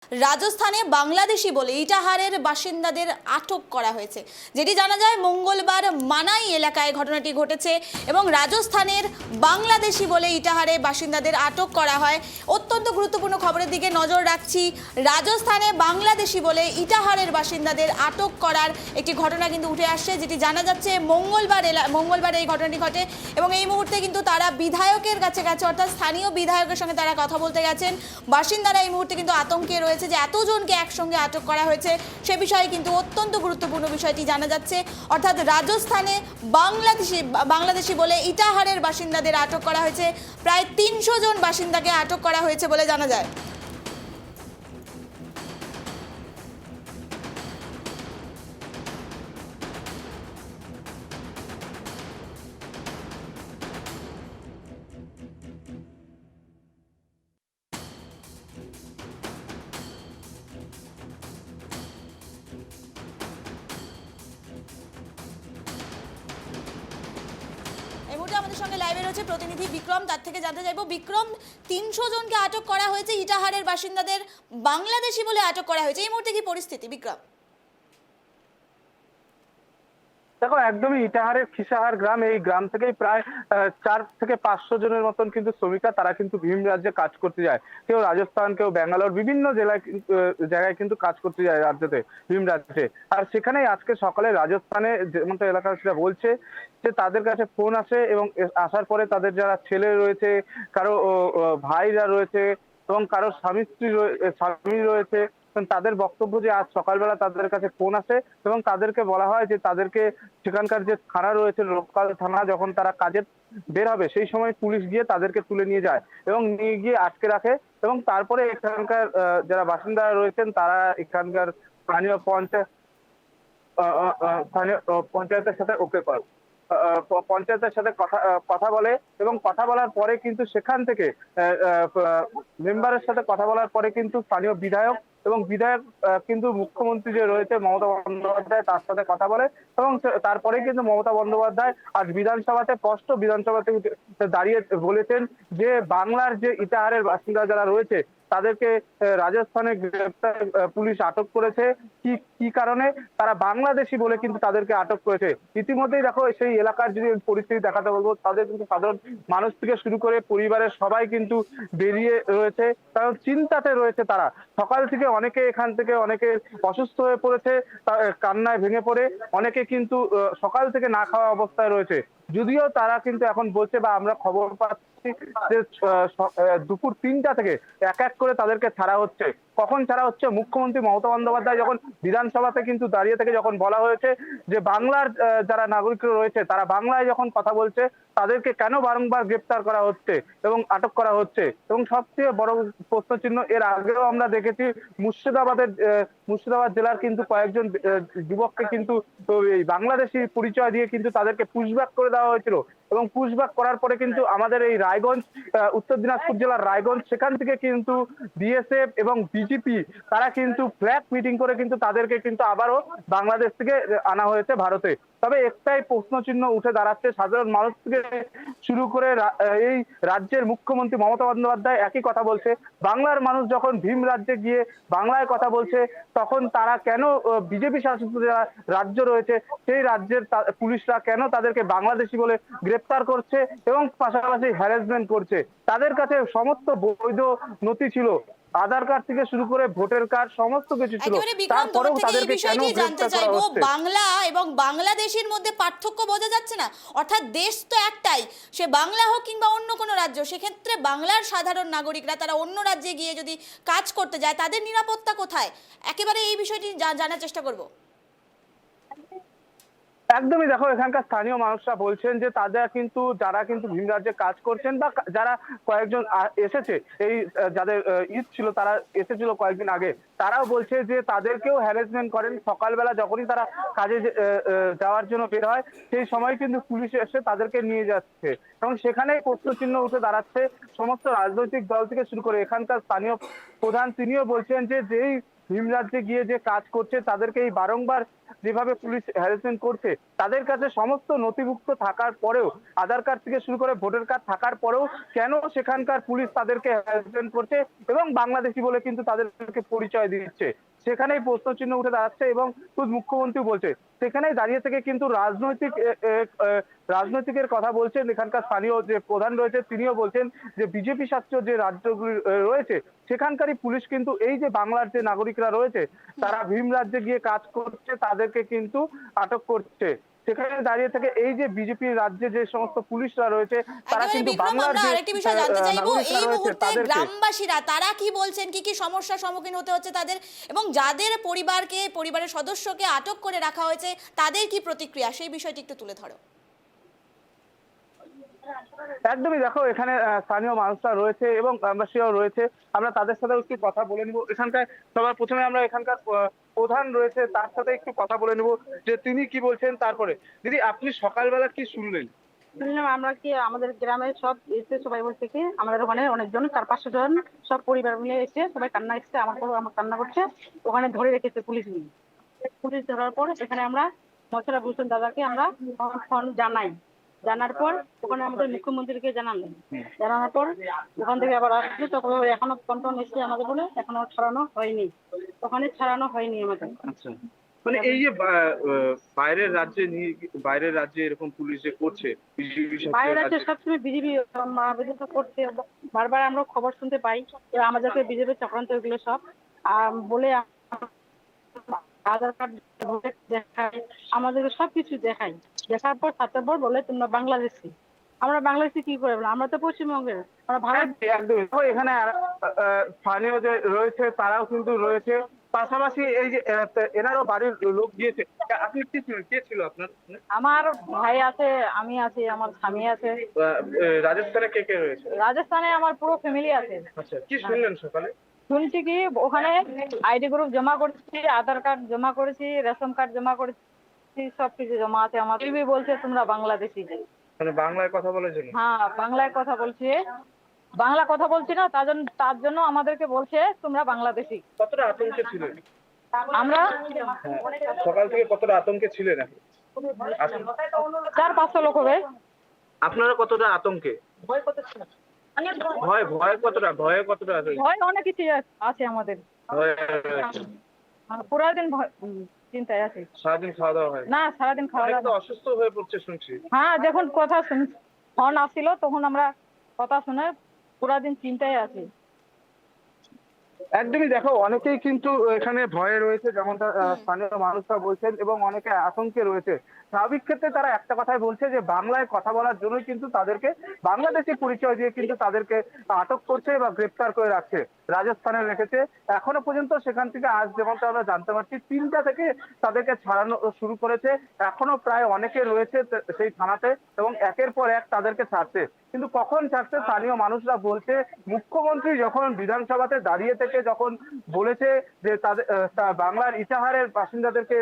রাজস্থানে বাংলাদেশি বলে ইটাহারের বাসিন্দাদের আটক করা হয়েছে। যেটি জানা যায় মঙ্গলবার মানাই এলাকায় ঘটনাটি ঘটেছে এবং রাজস্থানের বাংলাদেশি বলে ইটাহারে বাসিন্দাদের আটক করা হয়। অত্যন্ত গুরুত্বপূর্ণ খবরের দিকে নজর রাখছি। রাজস্থানে বাংলাদেশি বলে ইটাহারের বাসিন্দাদের আটক করার একটি ঘটনা কিন্তু উঠে আসছে, যেটি জানা যাচ্ছে মঙ্গলবার এই ঘটনাটি ঘটে এবং এই মুহূর্তে কিন্তু তারা বিধায়কের কাছে গেছে, অর্থাৎ স্থানীয় বিধায়কের সঙ্গে তারা কথা বলতে গেছেন। বাসিন্দারা এই মুহূর্তে কিন্তু আতঙ্কে রয়েছে যে এতজনকে একসঙ্গে আটক করা হয়েছে, সে বিষয়ে কিন্তু অত্যন্ত গুরুত্বপূর্ণ বিষয়টি জানা যাচ্ছে। অর্থাৎ রাজস্থানে বাংলাদেশি বলে ইটাহারের বাসিন্দাদের আটক করা হয়েছে। প্রায় ৩০০ জন বাসিন্দাকে আটক করা হয়েছে বলে জানা যায়। এই মুহূর্তে আমাদের সঙ্গে লাইভে রয়েছে প্রতিনিধি বিক্রম, তার থেকে জানতে চাইবো বিক্রম, ৩০০ জনকে আটক করা হয়েছে, ইটাহারের বাসিন্দাদের বাংলাদেশি বলে আটক করা হয়েছে, এই মুহূর্তে কি পরিস্থিতি বিক্রম? দেখো, একদমই ইটাহারের খিসাহার গ্রাম, এই গ্রাম থেকেই প্রায় ৪ থেকে ৫০০ জনের মতন কিন্তু শ্রমিকরা তারা কিন্তু ভিন রাজ্যে কাজ করতে যায়। কেউ রাজস্থান, কেউ ব্যাঙ্গালোর, বিভিন্ন জায়গায় কিন্তু কাজ করতে যায় রাজ্যতে, ভিন রাজ্যে। আর সেখানেই আজকে সকালে রাজস্থানে যেমনটা এলাকাবাসীরা বলছে যে তাদের কাছে ফোন আসে এবং আসার পরে তাদের যারা ছেলে রয়েছে, কারো ভাইরা রয়েছে এবং কারো স্বামী রয়েছে, তাদের বক্তব্য যে আজ সকালবেলা তাদের কাছে ফোন আসে এবং তাদেরকে বলা হয় যে তাদেরকে সেখানকার যে থানা রয়েছে, লোকাল থানা, যখন তারা কাজে বের হবে সেই সময় পুলিশ গিয়ে তাদেরকে তুলে নিয়ে যায় এবং নিয়ে গিয়ে আটকে রাখে এবং তারপরে এখানকার যারা বাসিন্দারা রয়েছেন তারা এখানকার স্থানীয় পঞ্চায়েতের সাথে পঞ্চায়েতের সাথে কথা বলে এবং কথা বলার পরে কিন্তু সেখান থেকে মেম্বারের সাথে কথা বলার পরে কিন্তু স্থানীয় বিধায়ক কিন্তু মুখ্যমন্ত্রী যে রয়েছে মমতা বন্দ্যোপাধ্যায়, তার সাথে কথা বলে এবং তারপরে কিন্তু মমতা বন্দ্যোপাধ্যায় আজ বিধানসভাতে দাঁড়িয়ে বলেছেন যে বাংলার যে ইটাহারের বাসিন্দা যারা রয়েছে তাদেরকে রাজস্থানে গ্রেপ্তার পুলিশ আটক করেছে। কি কারণে? তারা বাংলাদেশি বলে কিন্তু তাদেরকে আটক করেছে। ইতিমধ্যেই দেখো, সেই এলাকার যদি পরিস্থিতি দেখাতে বলবো, তাদের কিন্তু সাধারণ মানুষ থেকে শুরু করে পরিবারের সবাই কিন্তু বেরিয়ে রয়েছে, কারণ চিন্তাতে রয়েছে তারা। সকাল থেকে অনেকে অসুস্থ হয়ে পড়েছে, কান্নায় ভেঙে পড়ে অনেকে কিন্তু সকাল থেকে না খাওয়া অবস্থায় রয়েছে। যদিও তারা কিন্তু এখন বলছে বা আমরা খবর পাচ্ছি যে দুপুর ৩টা থেকে এক এক করে তাদেরকে ছাড়া হচ্ছে। কখন ছাড়া হচ্ছে? মুখ্যমন্ত্রী মমতা বন্দ্যোপাধ্যায় যখন বিধানসভাতে কিন্তু দাঁড়িয়ে থেকে যখন বলা হয়েছে যে বাংলার যারা নাগরিকরা রয়েছে তারা বাংলায় যখন কথা বলছে তাদেরকে কেন বারংবার গ্রেপ্তার করা হচ্ছে এবং আটক করা হচ্ছে। এবং সবচেয়ে বড় প্রশ্নচিহ্ন, এর আগেও আমরা দেখেছি মুর্শিদাবাদ জেলার কিন্তু কয়েকজন যুবককে কিন্তু এই বাংলাদেশি পরিচয় দিয়ে কিন্তু তাদেরকে পুশব্যাক করে দেওয়া হয়েছিল এবং পুশব্যাক করার পরে কিন্তু আমাদের এই রায়গঞ্জ, উত্তর দিনাজপুর জেলার রায়গঞ্জ, সেখান থেকে কিন্তু বিএসএফ এবং বিজেপি তারা কিন্তু ফ্ল্যাগ মিটিং করে কিন্তু তাদেরকে কিন্তু আবারও বাংলাদেশ থেকে আনা হয়েছে ভারতে। তবে একটাই প্রশ্নচিহ্ন উঠে দাঁড়াচ্ছে, সাধারণ মানুষ থেকে শুরু করে এই রাজ্যের মুখ্যমন্ত্রী মমতা বন্দ্যোপাধ্যায় একই কথা বলছে, বাংলার মানুষ যখন ভীম রাজ্যে গিয়ে বাংলায় কথা বলছে তখন তারা কেন বিজেপি শাসিত যারা রাজ্য রয়েছে সেই রাজ্যের পুলিশরা কেন তাদেরকে বাংলাদেশি বলে গ্রেপ্তার করছে এবং পাশাপাশি হ্যারাসমেন্ট করছে। তাদের কাছে সমস্ত বৈধ নথি ছিল, আধার কার্ড থেকে শুরু করে ভোটার কার্ড সমস্ত কিছু ছিল, তারপরেও তাদেরকে কেন গ্রেপ্তার করা হচ্ছে? বাংলা এবং বাংলাদেশের মধ্যে পার্থক্য বোঝা যাচ্ছে না? অর্থাৎ দেশ তো একটাই, সে বাংলা হোক কিংবা অন্য কোনো রাজ্য, সেক্ষেত্রে বাংলার সাধারণ নাগরিকরা তারা অন্য রাজ্যে গিয়ে যদি কাজ করতে যায় তাদের নিরাপত্তা কোথায়? একেবারে এই বিষয়টি জানার চেষ্টা করব। একদমই, দেখো, এখানকার স্থানীয় মানুষরা বলছেন যে যারা কিন্তু ভিন রাজ্যে কাজ করছেন বা যারা কয়েকজন এসেছে, এই যাদের ঈদ ছিল তারা এসেছিল কয়েকদিন আগে, তারাও বলছে যে তাদেরকেও হ্যারাসমেন্ট করেন। সকালবেলা যখনই তারা কাজে যাওয়ার জন্য বের হয় সেই সময় কিন্তু পুলিশ এসে তাদেরকে নিয়ে যাচ্ছে এবং সেখানেই প্রশ্নচিহ্ন উঠে দাঁড়াচ্ছে। সমস্ত রাজনৈতিক দল থেকে শুরু করে এখানকার স্থানীয় প্রধান, তিনিও বলছেন যে যেই ভিন রাজ্যে গিয়ে যে কাজ করছে তাদেরকে এই বারংবার যেভাবে পুলিশ হ্যারাসমেন্ট করছে, তাদের কাছে সমস্ত নথিভুক্ত থাকার পরেও, আধার কার্ড থেকে শুরু করে ভোটার কার্ড থাকার পরেও কেন সেখানকার পুলিশ তাদেরকে হ্যারাসমেন্ট করছে এবং বাংলাদেশি বলে কিন্তু তাদেরকে পরিচয় দিচ্ছে, সেখানেই প্রশ্ন চিহ্ন উঠে দাঁড়াচ্ছে। এবং খুদ মুখ্যমন্ত্রী বলছে, সেখানেই দাঁড়িয়ে থেকে কিন্তু রাজনৈতিকের কথা বলছেন। এখানকার স্থানীয় যে প্রধান রয়েছে তিনিও বলছেন যে বিজেপি শাসিত যে রাজ্যগুলি রয়েছে সেখানকারই পুলিশ কিন্তু এই যে বাংলার যে নাগরিকরা রয়েছে তারা ভিন রাজ্যে গিয়ে কাজ করছে তাদেরকে কিন্তু আটক করছে। সেখানে দাঁড়িয়ে থেকে এই যে বিজেপি রাজ্যে যে সমস্ত পুলিশরা রয়েছে তারা একেবারে কিন্তু বিক্রম, বাংলার আমরা যে আরেকটি বিষয় জানতে চাইবো, নাগরিকরা এই রয়েছে মুহূর্তে তাদেরকে গ্রামবাসীরা তারা কি বলছেন, কি কি সমস্যার সম্মুখীন হতে হচ্ছে তাদের, এবং যাদের পরিবারের সদস্যকে আটক করে রাখা হয়েছে তাদের কি প্রতিক্রিয়া, সেই বিষয়টি একটু তুলে ধরো। একদমই, দেখো এখানে স্থানীয় মানুষরা রয়েছে এবং গ্রামবাসীরাও রয়েছে, আমরা তাদের সাথে একটু কথা বলে নিব। এখানকার সবার প্রথমে আমরা এখানকার প্রধান রয়েছে তার সাথে একটু কথা বলে নিব যে তিনি কি বলছেন। তারপরে দিদি, আপনি সকালবেলা কি শুনলেন? শুনলাম আমরা কি আমাদের গ্রামের সব এসে সবাই বলছে কি আমাদের ওখানে অনেকজন 400-500 জন সব পরিবার মিলে এসে সবাই কান্না এসছে, আমার কান্না করছে, ওখানে ধরে রেখেছে পুলিশ মিলে। পুলিশ ধরার পর এখানে আমরা মশলা ভূষণ দাদাকে আমরা ফোন জানার পর ওখানে আমাদের মুখ্যমন্ত্রীকে জানানোর পর ওখান থেকে আবার আসছে, তখন এখনো কন্ট্রোল এসছে আমাদের বলে এখনো ছাড়ানো হয়নি, ওখানে ছাড়ানো হয়নি আমাদের। আচ্ছা, মানে এই যে বাইরের রাজ্যে এরকম পুলিশ যে করছে, বাইরের রাজ্যে সবসময় বিজেপি করছে, বারবার আমরা খবর শুনতে পাই আমাদেরকে বিজেপি চক্রান্ত এগুলো সব বলে আধার কার্ড দেখায়, আমাদেরকে সবকিছু দেখার পর 7 পর বলে তোমরা বাংলাদেশি। আমরা বাংলাদেশি কি করে বলবো, আমরা তো পশ্চিমবঙ্গের, আমরা ভারত। একদমই, এখানে স্থানীয় যে রয়েছে তারাও কিন্তু রয়েছে, পাশাপাশি এই যে এনারও বাড়ির লোক গিয়েছে। আপনি কি ছিলেন, কে ছিল আপনার? আমার ভাই আছে, আমি আছি, আমার স্বামী আছে। রাজস্থানে কে কে রয়েছে? রাজস্থানে আমার পুরো ফ্যামিলি আছে। আচ্ছা, কি শুনলেন সকালে? শুনছি কি ওখানে আইডি গ্রুপ জমা করেছি, আধার কার্ড জমা করেছি, রেশন কার্ড জমা করেছি, সবকিছু জমা আছে আমার। টিভি বলছে তোমরা বাংলাদেশি। মানে বাংলায় কথা বলার জন্য? হ্যাঁ, বাংলায় কথা বলছে, বাংলা কথা বলছি না তার জন্য আমাদেরকে বলছে তোমরা বাংলাদেশি। কতটা আতঙ্কে ছিলেন আমরা? সকাল থেকে কতটা আতঙ্কে ছিলেন? 400-500 লোক হবে। আপনারা কতটা আতঙ্কে? ভয় কত ছিল? ভয়ে কতটা আছে? ভয় অনেক কিছু আছে আমাদের, পুরা দিন চিন্তায় আছে। সারাদিন খাওয়া দাওয়া হয় না, সারাদিন খাওয়া দাওয়া। অসুস্থ হয়ে পড়ছে শুনছি। হ্যাঁ, যখন কথা ফোন আসছিল তখন আমরা কথা শুনে পুরা দিন চিন্তায় আছি। একদমই, দেখো অনেকেই কিন্তু এখানে ভয়ে রয়েছে, যেমনটা স্থানীয় মানুষরা বলছেন, এবং অনেকে আতঙ্কে রয়েছে। স্বাভাবিক ক্ষেত্রে তারা একটা কথাই বলছে যে বাংলায় কথা বলার জন্য কিন্তু তাদেরকে বাংলাদেশি পরিচয় দিয়ে কিন্তু তাদেরকে আটক করছে বা গ্রেপ্তার করে রাখছে, রাজস্থানে রেখেছে। এখনো পর্যন্ত সেখান থেকে আজ যেমনটা আমরা জানতে পারছি 3টা থেকে তাদেরকে ছাড়ানো শুরু করেছে। এখনো প্রায় অনেকে রয়েছে সেই থানাতে এবং একের পর এক তাদেরকে ছাড়ছে, কিন্তু কখন ছাড়ছে স্থানীয় মানুষরা বলছে মুখ্যমন্ত্রী যখন বিধানসভাতে দাঁড়িয়ে থেকে যখন বলেছে যে তাদের বাংলার ইটাহারের বাসিন্দাদেরকে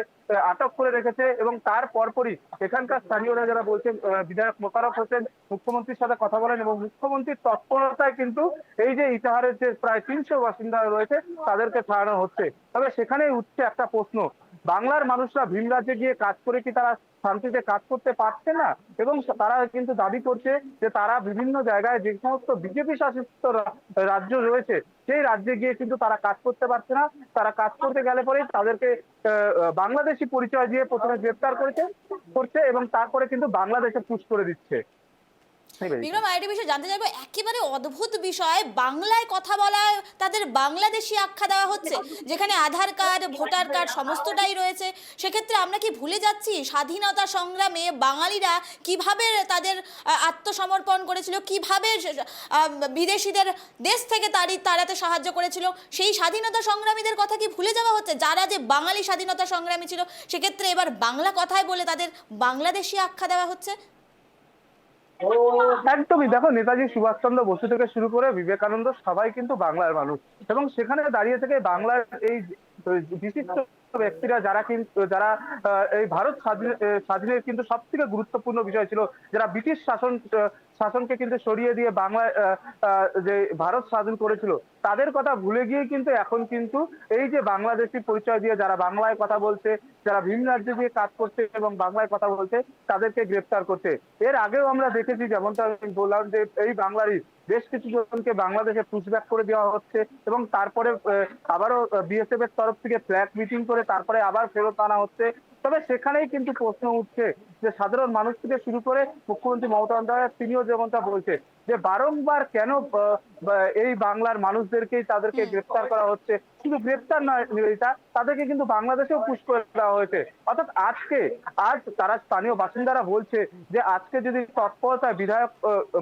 আটক করে রেখেছে, এবং তার পরপরই এখানকার স্থানীয়রা যারা বলছেন, বিধায়ক মোতারফ হোসেন মুখ্যমন্ত্রীর সাথে কথা বলেন এবং মুখ্যমন্ত্রীর তৎপরতায় কিন্তু এই যে ইটাহারের যে প্রায় 300 বাসিন্দা রয়েছে তাদেরকে ছাড়ানো হচ্ছে। তবে সেখানেই উঠছে একটা প্রশ্ন, বাংলার মানুষরা ভিন রাজ্যে গিয়ে কাজ করে কি তারা শান্তিতে কাজ করতে পারছে না? এবং তারা কিন্তু দাবি করছে যে তারা বিভিন্ন জায়গায় যে সমস্ত বিজেপি শাসিত রাজ্য রয়েছে সেই রাজ্যে গিয়ে কিন্তু তারা কাজ করতে পারছে না। তারা কাজ করতে গেলে পরে তাদেরকে বাংলাদেশি পরিচয় দিয়ে প্রথমে গ্রেপ্তার করছে এবং তারপরে কিন্তু বাংলাদেশে পুশ করে দিচ্ছে। বিক্রম, আরেকটি বিষয় জানতে চাইবো, একেবারে অদ্ভুত বিষয়, বাংলায় কথা বলায় তাদের বাংলাদেশি আখ্যা দেওয়া হচ্ছে, যেখানে আধার কার্ড ভোটার কার্ড সমস্তটাই রয়েছে। সেক্ষেত্রে আমরা কি ভুলে যাচ্ছি স্বাধীনতা সংগ্রামে বাঙালিরা কিভাবে তাদের আত্মসমর্পণ করেছিল, কিভাবে বিদেশিদের দেশ থেকে তাড়াতে সাহায্য করেছিল? সেই স্বাধীনতা সংগ্রামীদের কথা কি ভুলে যাওয়া হচ্ছে, যারা যে বাঙালি স্বাধীনতা সংগ্রামী ছিল? সেক্ষেত্রে এবার বাংলা কথায় বলে তাদের বাংলাদেশি আখ্যা দেওয়া হচ্ছে। একদমই, দেখো নেতাজি সুভাষচন্দ্র বসু থেকে শুরু করে বিবেকানন্দ সবাই কিন্তু বাংলার মানুষ, এবং সেখানে দাঁড়িয়ে থেকে বাংলার এই বিশিষ্ট ব্যক্তিরা যারা এই ভারত স্বাধীনের কিন্তু সব থেকে গুরুত্বপূর্ণ বিষয় ছিল, যারা ব্রিটিশ শাসন শাসনকে কিন্তু সরিয়ে দিয়ে বাংলা যে ভারত স্বাধীন করেছিল তাদের কথা ভুলে গিয়ে কিন্তু এখন কিন্তু এই যে বাংলাদেশি পরিচয় দিয়ে যারা বাংলায় কথা বলছে, যারা ভিন রাজ্যে গিয়ে কাজ করছে এবং বাংলায় কথা বলছে তাদেরকে গ্রেফতার করছে। এর আগেও আমরা দেখেছি, যেমনটা আমি বললাম, যে এই বাংলারই বেশ কিছু জনকে বাংলাদেশে পুশব্যাক করে দেওয়া হচ্ছে এবং তারপরে আবারও বিএসএফ এর তরফ থেকে ফ্ল্যাগ মিটিং করে তারপরে আবার ফেরত আনা হচ্ছে। তবে সেখানেই কিন্তু প্রশ্ন উঠছে যে সাধারণ মানুষ থেকে শুরু করে মুখ্যমন্ত্রী মমতা বন্দ্যোপাধ্যায় তিনিও যেমনটা বলছে যে বারংবার কেন এই বাংলার মানুষদেরকেই তাদেরকে গ্রেফতার করা হচ্ছে। শুধু গ্রেফতার নয় নিবেদিতা, তাদেরকে কিন্তু বাংলাদেশেও পুশ করে দেওয়া হয়েছে। অর্থাৎ আজ তারা স্থানীয় বাসিন্দারা বলছে যে আজকে যদি তৎপরতায় বিধায়ক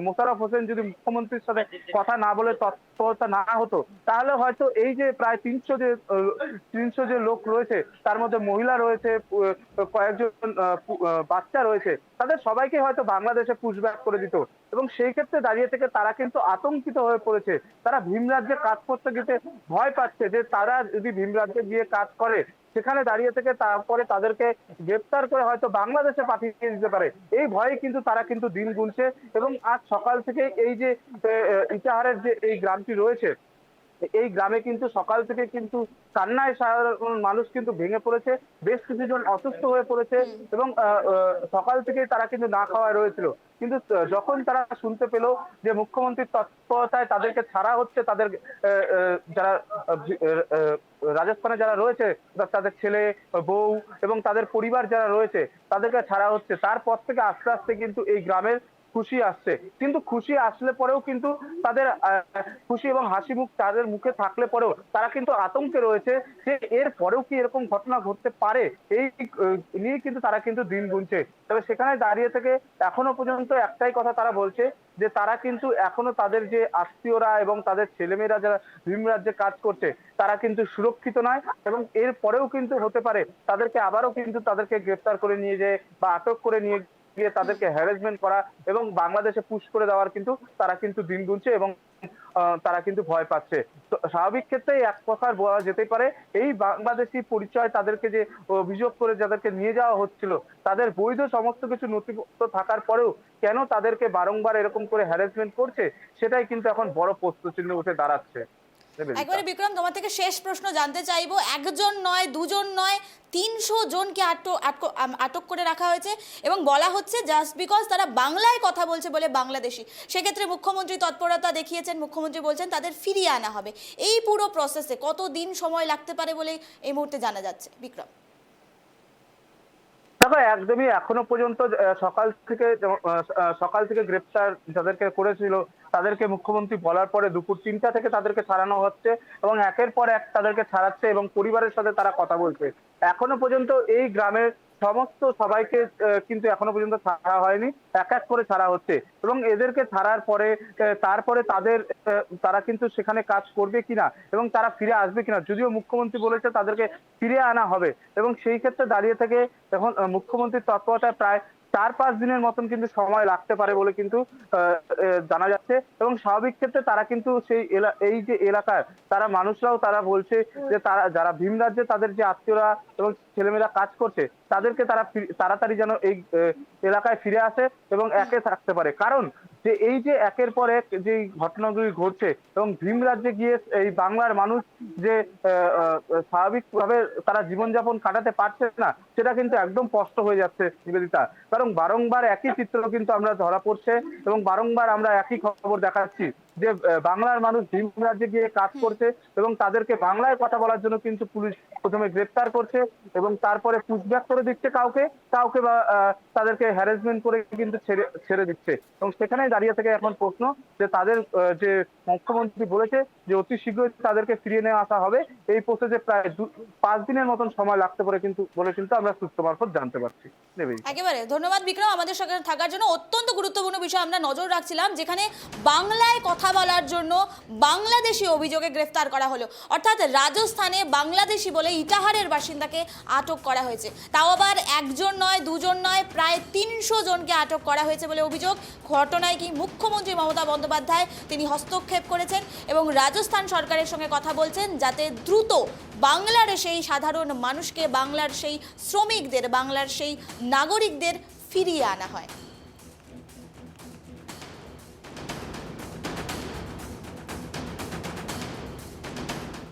মোশাররফ হোসেন যদি মুখ্যমন্ত্রীর সাথে কথা না বলে তৎপরতা না হতো, তাহলে হয়তো এই যে প্রায় 300 যে লোক রয়েছে, তার মধ্যে মহিলা রয়েছে, কয়েকজন বাচ্চা রয়েছে, তাদের সবাইকে হয়তো বাংলাদেশে পুশব্যাক করে দিত। এবং সেই ক্ষেত্রে দাঁড়িয়ে থেকে তারা কিন্তু আতঙ্কিত হয়ে পড়েছে। তারা ভিন রাজ্যে কাজ করতে গেতে ভয় পাচ্ছে যে তারা যদি ভিন রাজ্যে গিয়ে কাজ করে সেখানে দাঁড়িয়ে থেকে তারপরে তাদেরকে গ্রেফতার করে হয়তো বাংলাদেশে পাঠিয়ে দিতে পারে। এই ভয়ে কিন্তু তারা কিন্তু দিন গুনছে। এবং আজ সকাল থেকে এই যে ইটাহারের যে এই গ্রামটি রয়েছে, এই গ্রামে কিন্তু সকাল থেকে কিন্তু কান্নায় সাধারণ মানুষ কিন্তু ভেঙে পড়েছে। বেশ কিছুজন অসুস্থ হয়ে পড়েছে এবং সকাল থেকেই তারা কিন্তু না খাওয়ায় রয়েছিল। কিন্তু যখন তারা শুনতে পেল যে মুখ্যমন্ত্রীর তৎপরতায় তাদেরকে ছাড়া হচ্ছে, তাদের যারা রাজস্থানে যারা রয়েছে তাদের ছেলে, বউ এবং তাদের পরিবার যারা রয়েছে তাদেরকে ছাড়া হচ্ছে, তারপর থেকে আস্তে আস্তে কিন্তু এই গ্রামের খুশি আসছে। কিন্তু খুশি আসলে পরেও কিন্তু তাদের খুশি এবং হাসি মুখ তাদের মুখে থাকলে পরেও তারা কিন্তু আতঙ্কে রয়েছে যে এর পরেও কি এরকম ঘটনা ঘটতে পারে, এই নিয়ে কিন্তু তারা কিন্তু দিন গুনছে। তবে সেখানে দাঁড়িয়ে থেকে এখনো পর্যন্ত একটাই কথা তারা বলছে যে তারা কিন্তু এখনো তাদের যে আত্মীয়রা এবং তাদের ছেলেমেয়েরা যারা ভিন রাজ্যে কাজ করছে তারা কিন্তু সুরক্ষিত নয় এবং এর পরেও কিন্তু হতে পারে তাদেরকে আবারও কিন্তু তাদেরকে গ্রেফতার করে নিয়ে যায় বা আটক করে নিয়ে গিয়ে তাদেরকে হ্যারাসমেন্ট করা এবং বাংলাদেশে পুশ করে দেওয়ার কিন্তু তারা কিন্তু দিন গুনছে এবং তারা কিন্তু ভয় পাচ্ছে। তো স্বাভাবিক ক্ষেত্রে এক প্রকার বলা যেতে পারে এই বাংলাদেশি পরিচয় তাদেরকে যে অভিযোগ করে যাদেরকে নিয়ে যাওয়া হচ্ছিল তাদের বৈধ সমস্ত কিছু নথিপত্র থাকার পরেও কেন তাদেরকে বারংবার এরকম করে হ্যারাসমেন্ট করছে, সেটাই কিন্তু এখন বড় প্রশ্নচিহ্ন উঠে দাঁড়াচ্ছে। একবারে বিক্রম, তোমার থেকে শেষ প্রশ্ন জানতে চাইবো, একজন নয়, দুজন নয়, 300 জনকে আটক করে রাখা হয়েছে এবং বলা হচ্ছে জাস্ট বিকজ তারা বাংলায় কথা বলছে বলে বাংলাদেশি। সেক্ষেত্রে মুখ্যমন্ত্রী তৎপরতা দেখিয়েছেন, মুখ্যমন্ত্রী বলছেন তাদের ফিরিয়ে আনা হবে। এই পুরো প্রসেসে কত দিন সময় লাগতে পারে বলে এই মুহূর্তে জানা যাচ্ছে বিক্রম? দেখো, একদমই এখনো পর্যন্ত সকাল থেকে গ্রেপ্তার যাদেরকে করেছিল তাদেরকে মুখ্যমন্ত্রী বলার পরে দুপুর 3টা থেকে তাদেরকে ছাড়ানো হচ্ছে এবং একের পর এক তাদেরকে ছাড়াচ্ছে এবং পরিবারের সাথে তারা কথা বলছে। এখনো পর্যন্ত এই গ্রামের সমস্ত সবাইকে কিন্তু এখনো পর্যন্ত ছাড়া হয়নি, এক এক করে ছাড়া হচ্ছে এবং এদেরকে ছাড়ার পরে তারপরে তারা কিন্তু সেখানে কাজ করবে কিনা এবং তারা ফিরে আসবে কিনা, যদিও মুখ্যমন্ত্রী বলেছে তাদেরকে ফিরে আনা হবে এবং সেই ক্ষেত্রে দাঁড়িয়ে থেকে এখন মুখ্যমন্ত্রীর তৎপরতায় প্রায় 4-5 দিনের মতন কিন্তু সময় লাগতে পারে বলে কিন্তু জানা যাচ্ছে। এবং স্বাভাবিক ক্ষেত্রে তারা কিন্তু এই যে এলাকার তারা মানুষরাও তারা বলছে যে তারা যারা ভিন রাজ্যে তাদের যে আত্মীয়রা এবং ছেলেমেয়েরা কাজ করছে তাদেরকে তারা তাড়াতাড়ি যেন এই এলাকায় ফিরে আসে এবং একে থাকতে পারে। কারণ যে এই যে একের পর এক যে ঘটনাগুলি ঘটছে এবং ভিন রাজ্যে গিয়ে এই বাংলার মানুষ যে স্বাভাবিকভাবে তারা জীবনযাপন কাটাতে পারছে না, সেটা কিন্তু একদম স্পষ্ট হয়ে যাচ্ছে নিবেদিতা। কারণ বারংবার একই চিত্র কিন্তু আমরা ধরা পড়ছে এবং বারংবার আমরা একই খবর দেখাচ্ছি যে বাংলার মানুষ ভিন রাজ্যে গিয়ে কাজ করছে এবং তাদেরকে বাংলায় কথা বলার জন্য কিন্তু পুলিশ প্রথমে গ্রেফতার করছে এবং তারপরে পুশব্যাক করে দিচ্ছে কাউকে বা তাদেরকে হ্যারাসমেন্ট করে কিন্তু ছেড়ে দিচ্ছে। এবং সেখানে দাঁড়িয়ে থেকে এখন প্রশ্ন যে তাদের যে মুখ্যমন্ত্রী বলেছে যে অতি শীঘ্রই তাদেরকে ফিরিয়ে নিয়ে আসা হবে, এই প্রসেসে প্রায় 5 দিনের মতন সময় লাগতে পারে বলে কিন্তু আমরা সূত্র মারফত জানতে পারছি। একেবারে ধন্যবাদ বিক্রম আমাদের সঙ্গে থাকার জন্য। অত্যন্ত গুরুত্বপূর্ণ বিষয় আমরা নজর রাখছিলাম, যেখানে বাংলায় কথা বলার জন্য বাংলাদেশি অভিযোগে গ্রেফতার করা হলো। অর্থাৎ রাজস্থানে বাংলাদেশি বলে ইটাহারের বাসিন্দাকে আটক করা হয়েছে, তাও আবার একজন নয়, দুজন নয়, প্রায় 300 জনকে আটক করা হয়েছে বলে অভিযোগ। ঘটনায় কি মুখ্যমন্ত্রী মমতা বন্দ্যোপাধ্যায় তিনি হস্তক্ষেপ করেছেন এবং রাজস্থান সরকারের সঙ্গে কথা বলছেন যাতে দ্রুত বাংলার সেই সাধারণ মানুষকে, বাংলার সেই শ্রমিকদের, বাংলার সেই নাগরিকদের ফিরিয়ে আনা হয়।